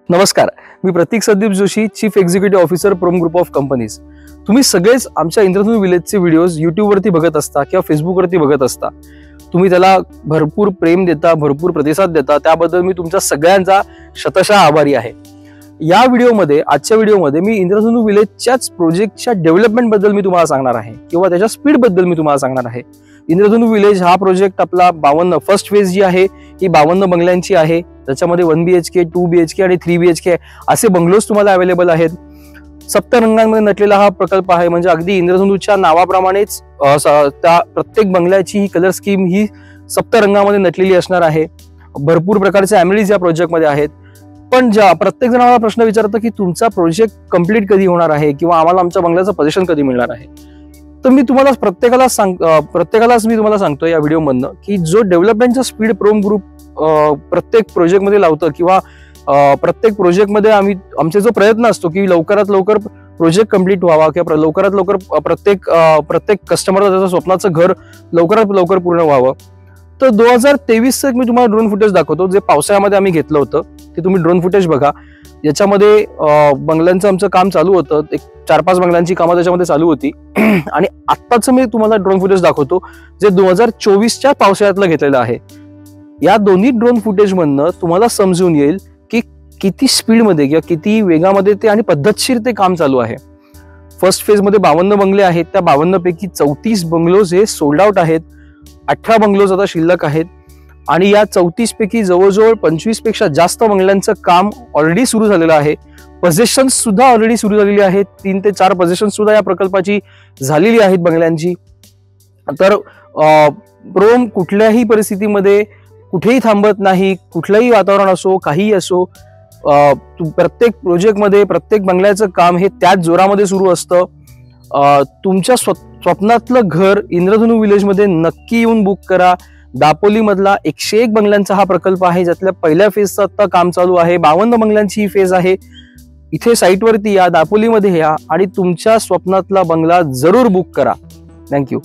नमस्कार, मी Prateek Sandeep Joshi, chief executive officer Prom group of companies. तुम्ही सगळेच आमच्या इंद्रधनु विलेजचे व्हिडिओज यूट्यूबवरती बघत असता किंवा फेसबुकवरती बघत असता। तुम्ही त्याला भरपूर प्रेम देता, भरपूर प्रतिसाद देता, त्याबद्दल मी तुमच्या सगळ्यांचा शतशः आभारी आहे। या व्हिडिओमध्ये, आजच्या व्हिडिओमध्ये मी इंद्रधनु विलेजच्याच प्रोजेक्टच्या डेव्हलपमेंट बद्दल मी तुम्हाला सांगणार आहे किंवा त्याच्या स्पीड बद्दल मी तुम्हाला सांगणार आहे। इंद्रधनु विलेज हा प्रोजेक्ट आपला 52 फर्स्ट फेज जी आहे ही 52 बंगल्यांची आहे, त्याच्यामध्ये 1 BHK, 2 BHK आणि 3 BHK असे बंगलोज तुम्हाला अवेलेबल आहेत। सप्तरंगांमध्ये नटलेला हा प्रकल्प आहे, म्हणजे अगदी इंद्रधनुच्या नावाप्रमाणेच त्या प्रत्येक बंगल्याची ही कलर स्कीम ही सप्तरंगामध्ये नटलेली असणार आहे। भरपूर प्रकारचे एमिनिटीज या प्रोजेक्टमध्ये आहेत। पण प्रत्येक जण मला प्रश्न विचारतो की तुमचा प्रोजेक्ट कंप्लीट कधी होणार आहे किंवा आम्हाला आमच्या बंगल्याचं पोझिशन कधी मिळणार आहे। तर मी तुम्हाला प्रत्येकालाच मी तुम्हाला सांगतो या व्हिडिओमधनं की जो डेव्हलपमेंटचा स्पीड प्रोम ग्रुप प्रत्येक प्रोजेक्टमध्ये लावतं किंवा प्रत्येक प्रोजेक्टमध्ये आमचे जो प्रयत्न असतो की लवकरात लवकर प्रोजेक्ट कंप्लीट व्हावा किंवा लवकरात लवकर प्रत्येक कस्टमरला त्याचं स्वप्नाचं घर लवकरात लवकर पूर्ण व्हावं। तर 2023चं मी तुम्हाला ड्रोन फुटेज दाखवतो, जे पावसाळ्यामध्ये आम्ही घेतलं होतं। ते तुम्ही ड्रोन फुटेज बघा। याच्यामध्ये बंगल्यांचं आमचं काम चालू होतं, एक 4-5 बंगल्यांची कामं त्याच्यामध्ये चालू होती। आणि आत्ताच मी तुम्हाला ड्रोन फुटेज दाखवतो, जे 2024च्या पावसाळ्यातलं घेतलेलं आहे। या दोन्ही ड्रोन फुटेज मधनं तुम्हाला समजून येईल की किती स्पीडमध्ये किंवा किती वेगामध्ये ते आणि पद्धतशीर ते काम चालू आहे। फर्स्ट फेज मध्ये 52 बंगले आहेत, त्या 52 पैकी 34 बंगलोज हे सोल्ड आउट आहेत, 18 बंगलोज आता शिल्लक आहेत आणि या 34 पैकी जवळजवळ 25 पेक्षा जास्त बंगल्यांचं काम ऑलरेडी सुरू झालेलं आहे। पोझिशन्स सुद्धा ऑलरेडी सुरू झालेली आहेत, 3 ते 4 पोझिशन्स सुद्धा या प्रकल्पाची झालेली आहेत बंगल्यांची। तर प्रोम कुठल्याही परिस्थितीमध्ये कुठेही थांबत नाही, कुठलंही वातावरण असो, काहीही असो, प्रत्येक प्रोजेक्टमध्ये प्रत्येक बंगल्याचं काम हे त्याच जोरामध्ये सुरू असतं। तुमच्या स्वप्नातलं घर इंद्रधनु विलेजमध्ये नक्की येऊन बुक करा। दापोली मधला 101 बंगल्यांचा हा प्रकल्प आहे, ज्यातल्या पहिल्या फेजचं आता काम चालू आहे। 52 बंगल्यांची ही फेज आहे। इथे साईटवरती या, दापोलीमध्ये या आणि तुमच्या स्वप्नातला बंगला जरूर बुक करा। थँक्यू।